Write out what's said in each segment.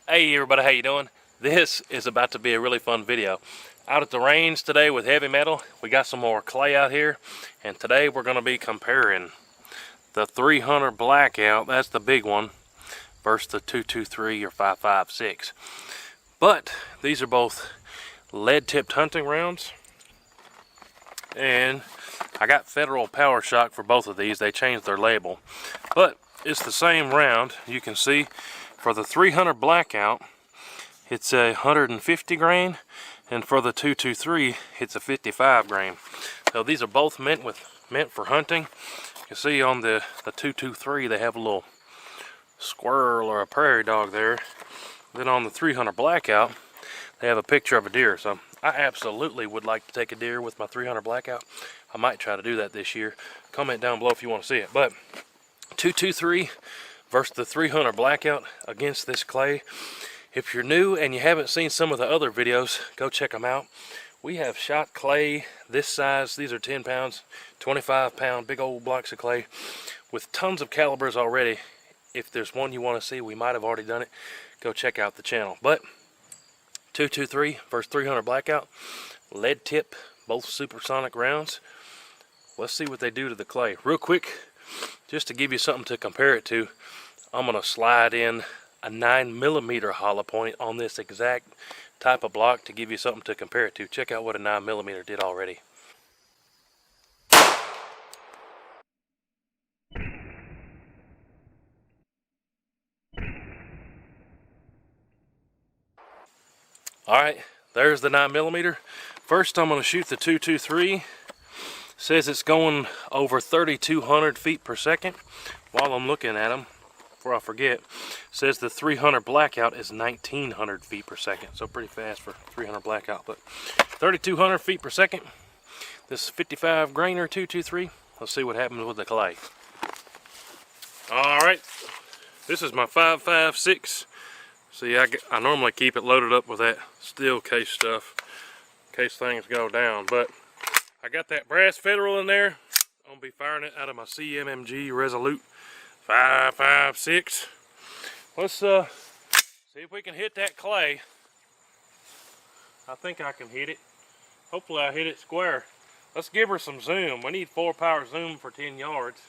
Hey everybody, how you doing? This is about to be a really fun video. Out at the range today with heavy metal, we got some more clay out here, and today we're going to be comparing the 300 Blackout, that's the big one, versus the 223 or 5.56. But these are both lead-tipped hunting rounds, and I got Federal Power Shock for both of these. They changed their label, but it's the same round. You can see for the 300 Blackout, it's a 150 grain, and for the 223, it's a 55 grain. So these are both meant for hunting. You can see on the 223, they have a little squirrel or a prairie dog there. Then on the 300 Blackout, they have a picture of a deer. So I absolutely would like to take a deer with my 300 Blackout. I might try to do that this year. Comment down below if you want to see it. But 223 versus the 300 Blackout against this clay. If you're new and you haven't seen some of the other videos, go check them out. We have shot clay this size. These are 10 pounds, 25 pound, big old blocks of clay with tons of calibers already. If there's one you want to see, we might have already done it. Go check out the channel. But 223 versus 300 Blackout, lead tip, both supersonic rounds. Let's see what they do to the clay. Real quick, just to give you something to compare it to, I'm going to slide in a 9mm hollow point on this exact type of block to give you something to compare it to. Check out what a 9mm did already. Alright, there's the 9mm. First I'm going to shoot the 223. Says it's going over 3,200 feet per second. While I'm looking at them, before I forget, says the 300 Blackout is 1,900 feet per second. So pretty fast for 300 Blackout, but 3,200 feet per second. This 55 grainer 223. Let's see what happens with the clay. Alright, this is my 5.56. See, I normally keep it loaded up with that steel case stuff in case things go down, but I got that brass Federal in there. I'm going to be firing it out of my CMMG Resolute 5.56. Let's see if we can hit that clay. I think I can hit it. Hopefully I hit it square. Let's give her some zoom. We need 4-power zoom for 10 yards.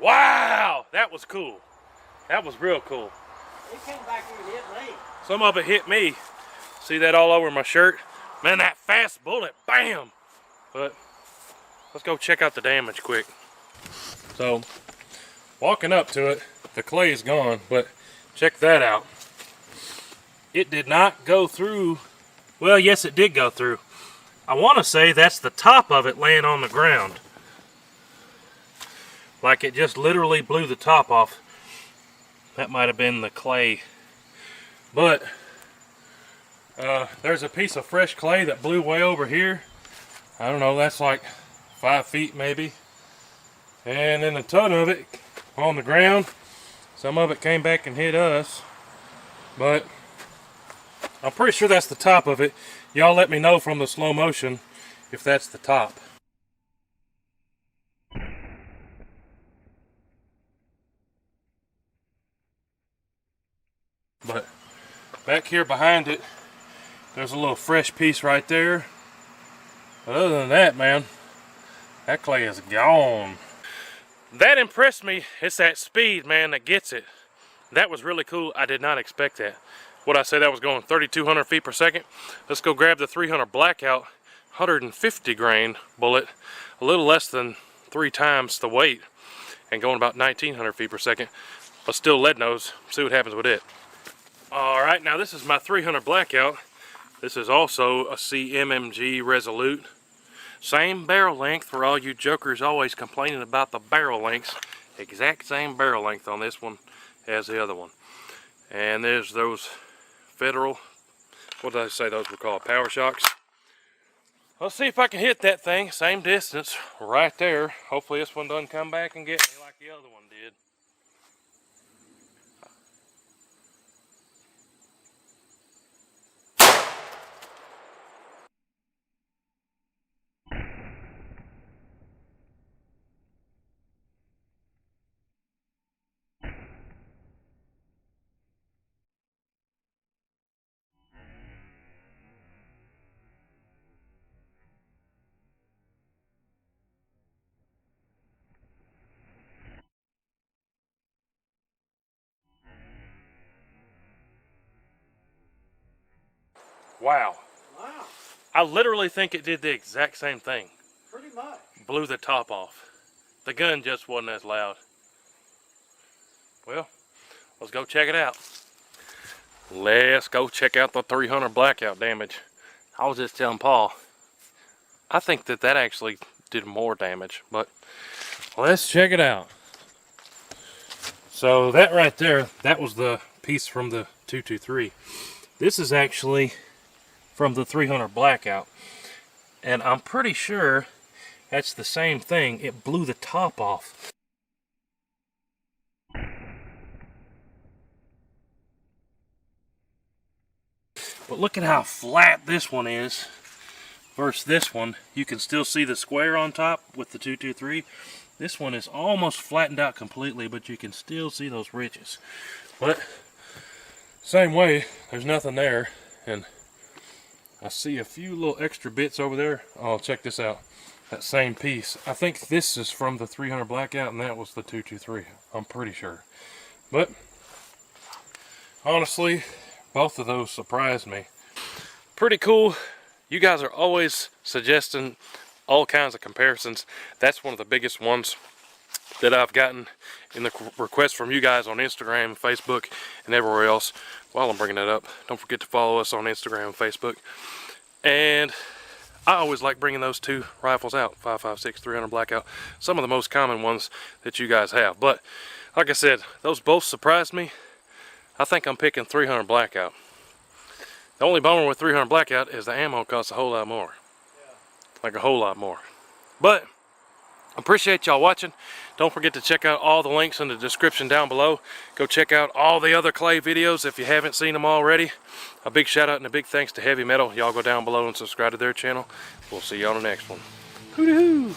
Wow, that was cool. That was real cool. It came back here and hit me. Some of it hit me. See that all over my shirt? Man, that fast bullet, bam! But let's go check out the damage quick. So, walking up to it, the clay is gone, but check that out. It did not go through. Well, yes, it did go through. I want to say that's the top of it laying on the ground. Like it just literally blew the top off. That might have been the clay. But there's a piece of fresh clay that blew way over here. I don't know, that's like 5 feet maybe. And then a ton of it on the ground. Some of it came back and hit us. But I'm pretty sure that's the top of it. Y'all let me know from the slow motion if that's the top. But back here behind it, there's a little fresh piece right there. But other than that, man, that clay is gone. That impressed me. It's that speed, man, that gets it. That was really cool. I did not expect that. What I say that was going 3,200 feet per second. Let's go grab the 300 Blackout 150 grain bullet, a little less than 3 times the weight, and going about 1,900 feet per second. But still lead nose. See what happens with it. Alright, now this is my 300 Blackout. This is also a CMMG Resolute. Same barrel length for all you jokers always complaining about the barrel lengths. Exact same barrel length on this one as the other one. And there's those Federal, what did I say those were called? Power shocks. Let's see if I can hit that thing, same distance, right there. Hopefully this one doesn't come back and get me like the other one did. Wow. Wow. I literally think it did the exact same thing. Pretty much. Blew the top off. The gun just wasn't as loud. Well, let's go check it out. Let's go check out the 300 blackout damage. I was just telling Paul, I think that actually did more damage, but let's check it out. So that right there, that was the piece from the 223. This is actually from the 300 blackout, and I'm pretty sure that's the same thing. It blew the top off. But look at how flat this one is versus this one. You can still see the square on top with the 223. This one is almost flattened out completely, but you can still see those ridges. But same way, there's nothing there, and I see a few little extra bits over there. Oh, check this out. That same piece. I think this is from the 300 blackout, and that was the 223. I'm pretty sure. But honestly, both of those surprised me. Pretty cool. You guys are always suggesting all kinds of comparisons. That's one of the biggest ones that I've gotten in the requests from you guys on Instagram, Facebook, and everywhere else. While I'm bringing that up, don't forget to follow us on Instagram and Facebook. And I always like bringing those two rifles out, 5.56, 300 blackout, some of the most common ones that you guys have. But like I said, those both surprised me. I think I'm picking 300 blackout. The only bummer with 300 blackout is the ammo costs a whole lot more. Yeah. Like a whole lot more. But appreciate y'all watching. Don't forget to check out all the links in the description down below. Go check out all the other clay videos if you haven't seen them already. A big shout out and a big thanks to Heavy Metal. Y'all go down below and subscribe to their channel. We'll see you on the next one. Hoo-dee-hoo!